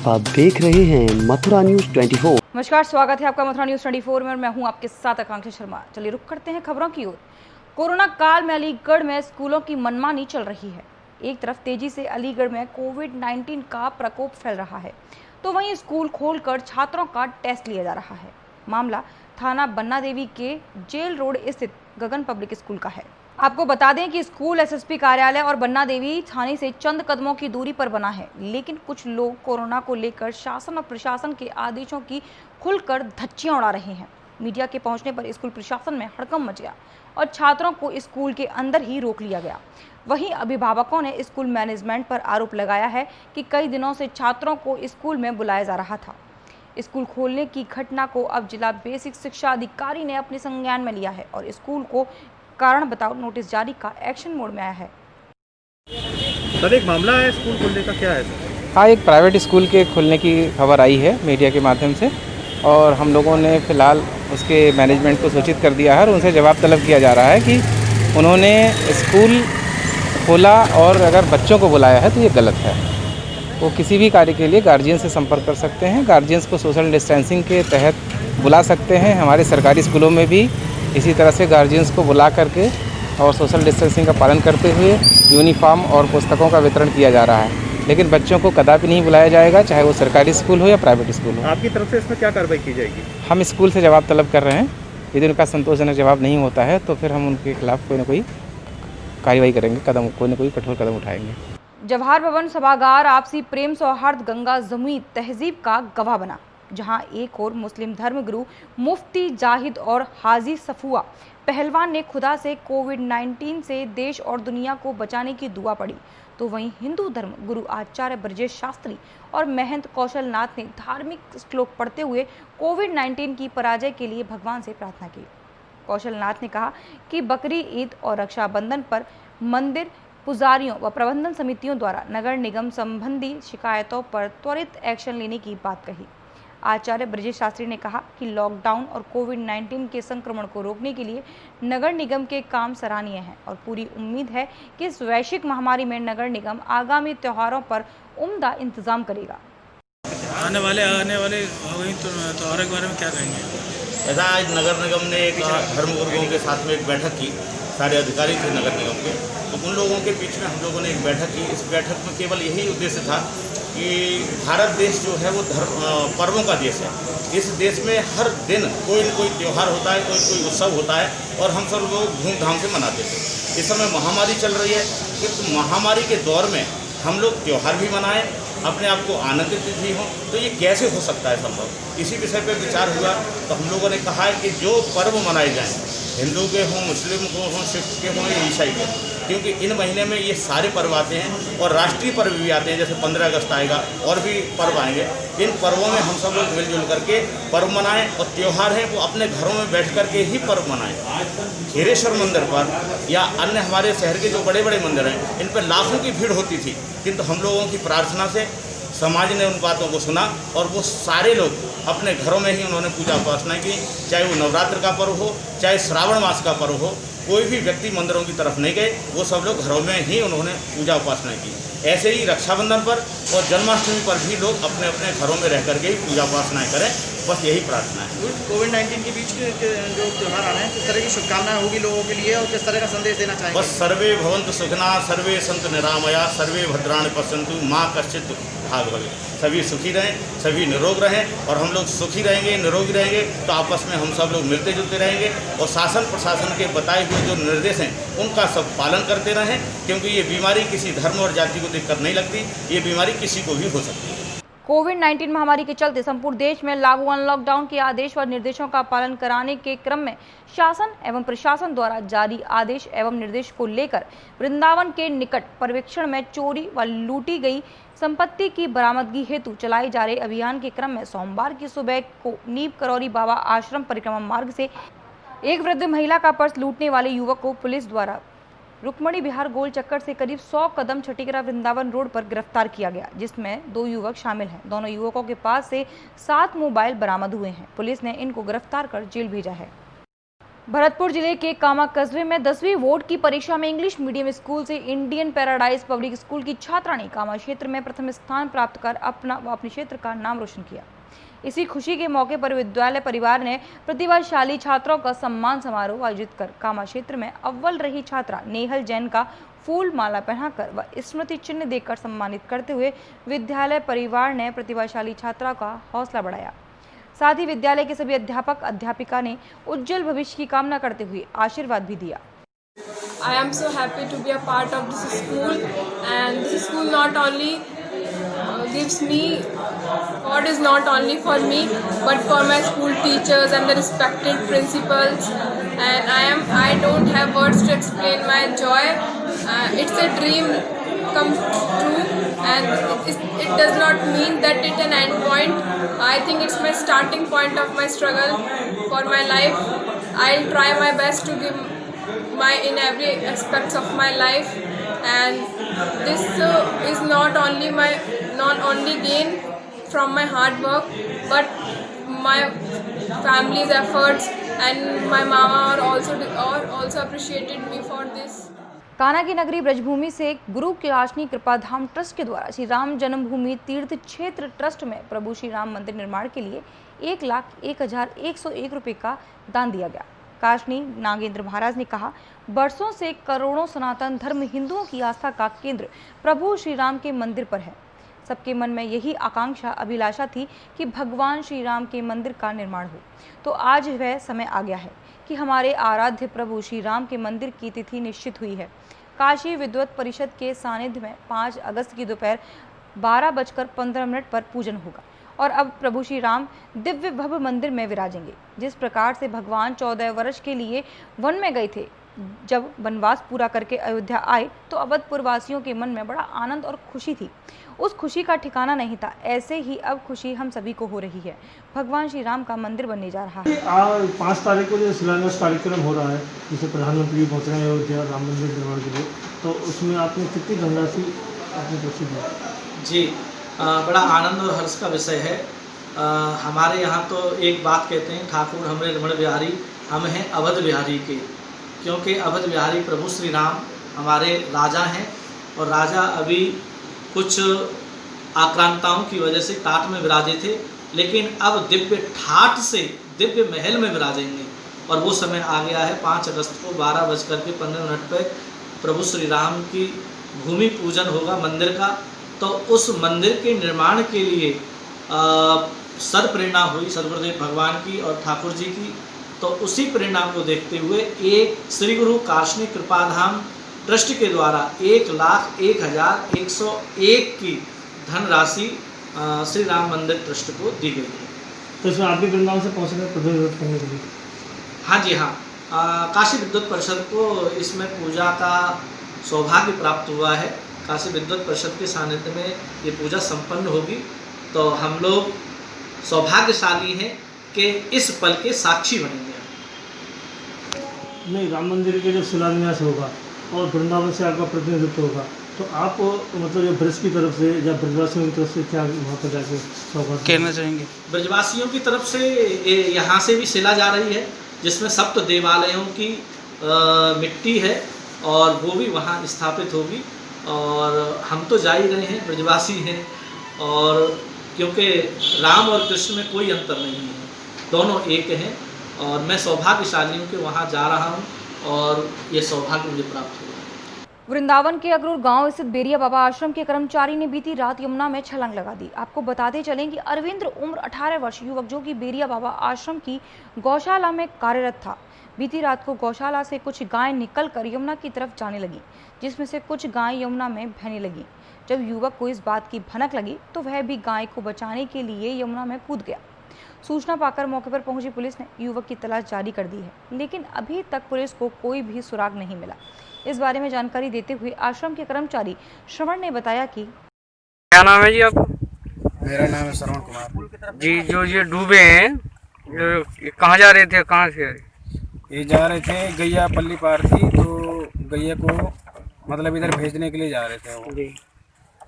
आप देख रहे हैं मथुरा न्यूज 24। नमस्कार, स्वागत है आपका मथुरा न्यूज 24 में और मैं हूं आपके साथ आकांक्षा शर्मा। चलिए रुक करते हैं खबरों की ओर। कोरोना काल में अलीगढ़ में स्कूलों की मनमानी चल रही है। एक तरफ तेजी से अलीगढ़ में कोविड-19 का प्रकोप फैल रहा है, तो वहीं स्कूल खोलकर छात्रों का टेस्ट लिया जा रहा है। मामला थाना बन्ना देवी के जेल रोड स्थित गगन पब्लिक स्कूल का है। आपको बता दें कि स्कूल एसएसपी कार्यालय और बन्ना देवी थाने से चंद कदमों की दूरी पर बना है, लेकिन कुछ लोग कोरोना को लेकर शासन और प्रशासन के आदेशों की खुलकर धज्जियां उड़ा रहे हैं। मीडिया के पहुंचने पर स्कूल प्रशासन में हड़कंप मच गया और छात्रों को स्कूल के अंदर ही रोक लिया गया। वहीं अभिभावकों ने स्कूल मैनेजमेंट पर आरोप लगाया है कि कई दिनों से छात्रों को स्कूल में बुलाया जा रहा था। स्कूल खोलने की घटना को अब जिला बेसिक शिक्षा अधिकारी ने अपने संज्ञान में लिया है और स्कूल को कारण बताओ नोटिस जारी का एक्शन मोड में आया है। सर, एक मामला है स्कूल खोलने का, क्या है सर? हाँ, एक प्राइवेट स्कूल के खुलने की खबर आई है मीडिया के माध्यम से और हम लोगों ने फ़िलहाल उसके मैनेजमेंट को सूचित कर दिया है और उनसे जवाब तलब किया जा रहा है कि उन्होंने स्कूल खोला और अगर बच्चों को बुलाया है तो ये गलत है। वो किसी भी कार्य के लिए गार्जियन से संपर्क कर सकते हैं। गार्जियंस को सोशल डिस्टेंसिंग के तहत बुला सकते हैं। हमारे सरकारी स्कूलों में भी इसी तरह से गार्जियंस को बुला करके और सोशल डिस्टेंसिंग का पालन करते हुए यूनिफॉर्म और पुस्तकों का वितरण किया जा रहा है। लेकिन बच्चों को कदापि नहीं बुलाया जाएगा, चाहे वो सरकारी स्कूल हो या प्राइवेट स्कूल हो। आपकी तरफ से इसमें क्या कार्रवाई की जाएगी? हम स्कूल से जवाब तलब कर रहे हैं। यदि उनका संतोषजनक जवाब नहीं होता है तो फिर हम उनके खिलाफ कोई ना कोई कार्रवाई करेंगे, कोई ना कोई कठोर कदम उठाएंगे। जवाहर भवन सभागार आपसी प्रेम सौहार्द गंगा जमुई तहजीब का गवाह बना, जहां एक और मुस्लिम धर्मगुरु मुफ्ती जाहिद और हाजी सफुआ पहलवान ने खुदा से कोविड-19 से देश और दुनिया को बचाने की दुआ पड़ी, तो वहीं हिंदू धर्म गुरु आचार्य ब्रजेश शास्त्री और महंत कौशल नाथ ने धार्मिक श्लोक पढ़ते हुए कोविड-19 की पराजय के लिए भगवान से प्रार्थना की। कौशल नाथ ने कहा कि बकरी ईद और रक्षाबंधन पर मंदिर पुजारियों व प्रबंधन समितियों द्वारा नगर निगम संबंधी शिकायतों पर त्वरित एक्शन लेने की बात कही। आचार्य ब्रजेश शास्त्री ने कहा कि लॉकडाउन और कोविड-19 के संक्रमण को रोकने के लिए नगर निगम के काम सराहनीय हैं और पूरी उम्मीद है कि इस वैश्विक महामारी में नगर निगम आगामी त्योहारों पर उम्दा इंतजाम करेगा। आने वाले त्योहारों के बारे में क्या कहेंगे? ऐसा आज नगर निगम ने एक धर्मगुरुओं के साथ में एक बैठक की। सारे अधिकारी थे नगर निगम के, तो उन लोगों के बीच में हम लोगों ने एक बैठक की। इस बैठक में केवल यही उद्देश्य था कि भारत देश जो है वो पर्वों का देश है। इस देश में हर दिन कोई न कोई त्यौहार होता है, कोई कोई उत्सव होता है और हम सब लोग धूमधाम से मनाते थे। इस समय महामारी चल रही है कि महामारी के दौर में हम लोग त्यौहार भी मनाएं, अपने आप को आनंदित भी हों, तो ये कैसे हो सकता है संभव? इसी विषय पर विचार हुआ। तो हम लोगों ने कहा है कि जो पर्व मनाए जाएं, हिंदू के हों, मुस्लिम को हों, सिख के हों या ईसाई के, क्योंकि इन महीने में ये सारे पर्व आते हैं और राष्ट्रीय पर्व भी आते हैं। जैसे 15 अगस्त आएगा और भी पर्व आएंगे। इन पर्वों में हम सब लोग मिलजुल करके पर्व मनाएं और त्यौहार हैं वो अपने घरों में बैठ करके ही पर्व मनाएं। खीरेश्वर मंदिर पर या अन्य हमारे शहर के जो बड़े बड़े मंदिर हैं, इन पर लाखों की भीड़ होती थी, किंतु हम लोगों की प्रार्थना से समाज ने उन बातों को सुना और वो सारे लोग अपने घरों में ही उन्होंने पूजा उपासना की। चाहे वो नवरात्र का पर्व हो, चाहे श्रावण मास का पर्व हो, कोई भी व्यक्ति मंदिरों की तरफ नहीं गए, वो सब लोग घरों में ही उन्होंने पूजा उपासना की। ऐसे ही रक्षाबंधन पर और जन्माष्टमी पर भी लोग अपने अपने घरों में रह करके ही पूजा उपासनाएँ करें। बस यही प्रार्थना है। कोविड-19 के बीच के जो त्यौहार आ रहे हैं, किस तरह की शुभकामनाएं होगी लोगों के लिए और किस तरह का संदेश देना चाहेंगे? बस सर्वे भवन्तु सुखिनः, सर्वे सन्तु निरामया, सर्वे भद्राणि पश्यन्तु माँ कश्चित् भाग भवे। सभी सुखी रहें, सभी निरोग रहें और हम लोग सुखी रहेंगे, निरोगी रहेंगे तो आपस में हम सब लोग मिलते जुलते रहेंगे और शासन प्रशासन के बताए हुए जो निर्देश हैं उनका सब पालन करते रहें, क्योंकि ये बीमारी किसी धर्म और जाति को देखकर नहीं लगती। ये बीमारी किसी को भी हो सकती है। कोविड-19 महामारी के चलते संपूर्ण देश में लागू अनलॉकडाउन के आदेश व निर्देशों का पालन कराने के क्रम में शासन एवं प्रशासन द्वारा जारी आदेश एवं निर्देश को लेकर वृंदावन के निकट पर्यवेक्षण में चोरी व लूटी गई संपत्ति की बरामदगी हेतु चलाए जा रहे अभियान के क्रम में सोमवार की सुबह को नीम करौरी बाबा आश्रम परिक्रमा मार्ग से एक वृद्ध महिला का पर्स लूटने वाले युवक को पुलिस द्वारा रुक्मणी बिहार गोल चक्कर से करीब 100 कदम छठीकरा वृंदावन रोड पर गिरफ्तार किया गया, जिसमें 2 युवक शामिल हैं। दोनों युवकों के पास से 7 मोबाइल बरामद हुए हैं। पुलिस ने इनको गिरफ्तार कर जेल भेजा है। भरतपुर जिले के कामा कस्बे में 10वीं बोर्ड की परीक्षा में इंग्लिश मीडियम स्कूल से इंडियन पैराडाइज पब्लिक स्कूल की छात्रा ने कामा क्षेत्र में प्रथम स्थान प्राप्त कर अपने क्षेत्र का नाम रोशन किया। इसी खुशी के मौके पर विद्यालय परिवार ने प्रतिभाशाली छात्रों का सम्मान समारोह आयोजित कर कामा क्षेत्र में अव्वल रही छात्रा नेहल जैन का फूल माला पहनाकर व स्मृति चिन्ह देकर सम्मानित करते हुए विद्यालय परिवार ने प्रतिभाशाली छात्रा का हौसला बढ़ाया। साथ ही विद्यालय के सभी अध्यापक अध्यापिका ने उज्जवल भविष्य की कामना करते हुए आशीर्वाद भी दिया। I am so happy to be a part of this school, and this school not only gives me, God is not only for me, but for my school teachers and the respected principals. And I don't have words to explain my joy. It's a dream come true, and it does not mean that it's an end point. I think it's my starting point of my struggle for my life. I'll try my best to give my in every aspects of my life, and this is not only gain from my hard work, but my family's efforts, and my mama are also appreciated me for this. Kanha की नगरी ब्रजभूमि से गुरु काशनी कृपाधाम trust के द्वारा श्री राम जन्मभूमि तीर्थ क्षेत्र trust में प्रभु श्री राम मंदिर निर्माण के लिए 1,01,101 रुपये का दान दिया गया। काशनी नागेंद्र महाराज ने कहा, बरसों से करोड़ों सनातन धर्म हिंदुओं की आस्था का केंद्र प्रभु श्री राम के मंदिर पर है। सबके मन में यही आकांक्षा अभिलाषा थी कि भगवान श्री राम के मंदिर का निर्माण हो। तो आज वह समय आ गया है कि हमारे आराध्य प्रभु श्री राम के मंदिर की तिथि निश्चित हुई है। काशी विद्वत परिषद के सानिध्य में 5 अगस्त की दोपहर 12:15 पर पूजन होगा और अब प्रभु श्री राम दिव्य भव्य मंदिर में विराजेंगे। जिस प्रकार से भगवान 14 वर्ष के लिए वन में गए थे, जब वनवास पूरा करके अयोध्या आए तो अवधपुर वासियों के मन में बड़ा आनंद और खुशी थी। उस खुशी का ठिकाना नहीं था। ऐसे ही अब खुशी हम सभी को हो रही है। भगवान श्री राम का मंदिर बनने जा रहा है। 5 तारीख को जो शिलान्यास कार्यक्रम हो रहा है, जिसे प्रधानमंत्री पहुँच रहे हैं अयोध्या राम मंदिर निर्माण के लिए, तो उसमें आपने कितनी धनराशि आपने प्रस्तुत दी? जी, बड़ा आनंद और हर्ष का विषय है। हमारे यहाँ तो एक बात कहते हैं, ठाकुर हमरे रमण बिहारी, हम हैं अवध बिहारी के, क्योंकि अवध बिहारी प्रभु श्री राम हमारे राजा हैं और राजा अभी कुछ आक्रांताओं की वजह से टाट में विराजे थे, लेकिन अब दिव्य ठाट से दिव्य महल में विराजेंगे और वो समय आ गया है। 5 अगस्त को 12:15 पर प्रभु श्री राम की भूमि पूजन होगा मंदिर का। तो उस मंदिर के निर्माण के लिए सर प्रेरणा हुई सर्वदेव भगवान की और ठाकुर जी की। तो उसी प्रेरणा को देखते हुए एक श्री गुरु काशनी कृपाधाम ट्रस्ट के द्वारा 1,01,101 की धनराशि श्री राम मंदिर ट्रस्ट को दी गई है। तो इसमें आप भी वृंदावन से पहुँच रहे प्रतिनिधित्व करने के लिए? हाँ जी हाँ, काशी विद्वत परिषद को इसमें पूजा का सौभाग्य प्राप्त हुआ है। काशी विद्वत परिषद के सानिध्य में ये पूजा संपन्न होगी। तो हम लोग सौभाग्यशाली हैं कि इस पल के साक्षी बनेंगे। नहीं, राम मंदिर के जब शिलान्यास होगा और वृंदावन से आपका प्रतिनिधित्व होगा, तो आप मतलब जो ब्रज की तरफ से या ब्रजवासियों की तरफ से क्या वहाँ पर जाके सौभाग्य कहना चाहेंगे? ब्रजवासियों की तरफ से यहाँ से भी शिला जा रही है, जिसमें सप्त देवालयों की मिट्टी है और वो भी वहाँ स्थापित होगी। और हम तो जा ही रहे हैं, ब्रजवासी हैं, और क्योंकि राम और कृष्ण में कोई अंतर नहीं है, दोनों एक हैं। और मैं सौभाग्यशाली हूँ कि वहाँ जा रहा हूँ और ये सौभाग्य मुझे प्राप्त हुआ। वृंदावन के अगरूर गांव स्थित बेरिया बाबा आश्रम के कर्मचारी ने बीती रात यमुना में छलांग लगा दी। आपको बताते चलें कि अरविंद्र उम्र 18 वर्ष युवक, जो कि बेरिया बाबा आश्रम की गौशाला में कार्यरत था, बीती रात को गौशाला से कुछ गायें निकलकर यमुना की तरफ जाने लगी, जिसमें से कुछ गायें यमुना में बहने लगी। जब युवक को इस बात की भनक लगी तो वह भी गाय को बचाने के लिए यमुना में कूद गया। सूचना पाकर मौके पर पहुंची पुलिस ने युवक की तलाश जारी कर दी है, लेकिन अभी तक पुलिस को कोई भी सुराग नहीं मिला। इस बारे में जानकारी देते हुए आश्रम के कर्मचारी श्रवण ने बताया कि क्या नाम है जी आपका? मेरा नाम है श्रवण कुमार जी। जो ये डूबे हैं, कहाँ जा रहे थे, कहाँ से? ये जा रहे थे, गैया पल्ली पार थी, तो गैया को मतलब इधर भेजने के लिए जा रहे थे वो जी।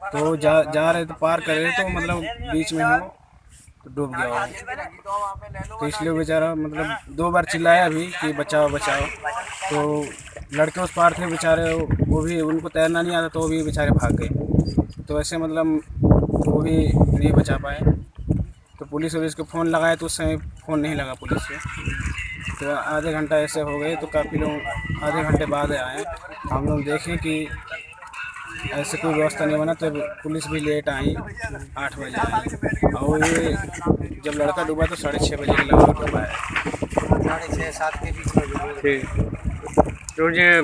तो जा रहे तो पार कर रहे तो मतलब बीच में वो तो डूब गया वो। तो इसलिए बेचारा मतलब 2 बार चिल्लाया भी कि बचाओ बचाओ। तो लड़के उस पार थे बेचारे, वो भी उनको तैरना नहीं आता तो वो भी बेचारे भाग गए। तो ऐसे मतलब वो भी नहीं बचा पाए। तो पुलिस को फ़ोन लगाया तो उस समय फ़ोन नहीं लगा पुलिस से। तो आधे घंटा ऐसे हो गए, तो काफ़ी लोग आधे घंटे बाद आए। हम लोग देखें कि ऐसे कोई व्यवस्था नहीं बना, तो पुलिस भी लेट आई, 8 बजे आई। और ये जब लड़का डूबा तो 6:30 बजे के लगभग डूबा है। 6:30-7 के बीच में। ठीक। तो ये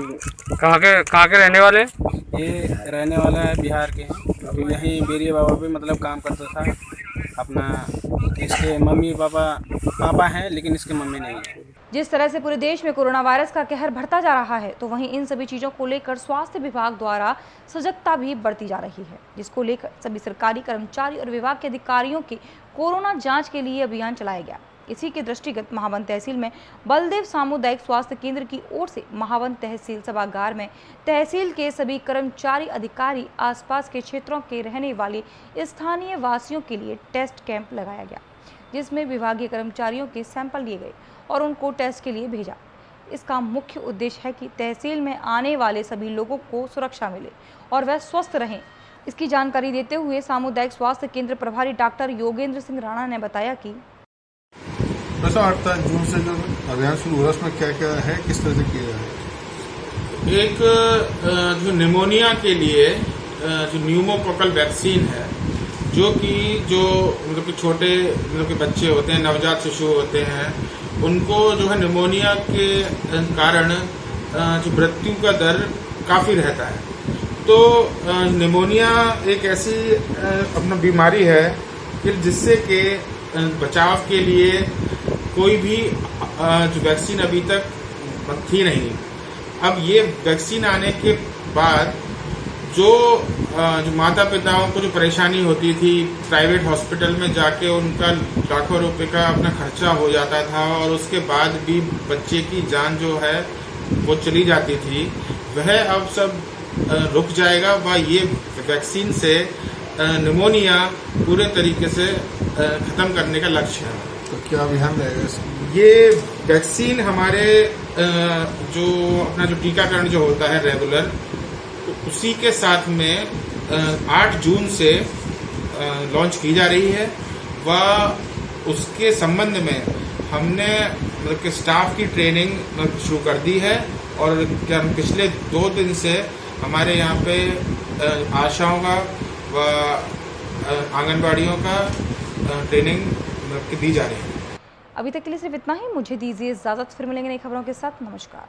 कहाँ के रहने वाले? ये रहने वाला है बिहार के, तो यहीं बेरिया बाबा पे मतलब काम करता था अपना। इसके मम्मी पापा हैं, लेकिन इसके मम्मी नहीं है। जिस तरह से पूरे देश में कोरोना वायरस का कहर बढ़ता जा रहा है, तो वहीं इन सभी चीज़ों को लेकर स्वास्थ्य विभाग द्वारा सजगता भी बढ़ती जा रही है, जिसको लेकर सभी सरकारी कर्मचारी और विभाग के अधिकारियों की कोरोना जांच के लिए अभियान चलाया गया। इसी के दृष्टिगत महावन तहसील में बलदेव सामुदायिक स्वास्थ्य केंद्र की ओर से महावन तहसील सभागार में तहसील के सभी कर्मचारी अधिकारी आसपास के क्षेत्रों के रहने वाले स्थानीय वासियों के लिए टेस्ट कैंप लगाया गया, जिसमें विभागीय कर्मचारियों के सैंपल लिए गए और उनको टेस्ट के लिए भेजा। इसका मुख्य उद्देश्य है कि तहसील में आने वाले सभी लोगों को सुरक्षा मिले और वह स्वस्थ रहें। इसकी जानकारी देते हुए सामुदायिक स्वास्थ्य केंद्र प्रभारी डॉक्टर योगेंद्र सिंह राणा ने बताया कि वैसा 8 जून से जो अभियान शुरू हुआ उसमें क्या क्या है, किस तरह से किया है? एक जो निमोनिया के लिए जो न्यूमोकोकल वैक्सीन है, जो मतलब कि छोटे मतलब कि बच्चे होते हैं, नवजात शिशु होते हैं, उनको जो है निमोनिया के कारण जो मृत्यु का दर काफ़ी रहता है। तो निमोनिया एक ऐसी अपना बीमारी है कि जिससे कि बचाव के लिए कोई भी जो वैक्सीन अभी तक थी नहीं। अब ये वैक्सीन आने के बाद जो माता पिताओं को जो परेशानी होती थी, प्राइवेट हॉस्पिटल में जाके उनका लाखों रुपए का अपना खर्चा हो जाता था और उसके बाद भी बच्चे की जान जो है वो चली जाती थी, वह अब सब रुक जाएगा। व ये वैक्सीन से निमोनिया पूरे तरीके से ख़त्म करने का लक्ष्य है। तो क्या अभियान रहेगा? ये वैक्सीन हमारे जो अपना जो टीकाकरण जो होता है रेगुलर, उसी के साथ में 8 जून से लॉन्च की जा रही है। व उसके संबंध में हमने मतलब कि स्टाफ की ट्रेनिंग शुरू कर दी है और क्या पिछले 2 दिन से हमारे यहाँ पे आशाओं का व आंगनबाड़ियों का ट्रेनिंग दी जा रही है। अभी तक के लिए सिर्फ इतना ही। मुझे दीजिए इजाजत, फिर मिलेंगे नई खबरों के साथ। नमस्कार।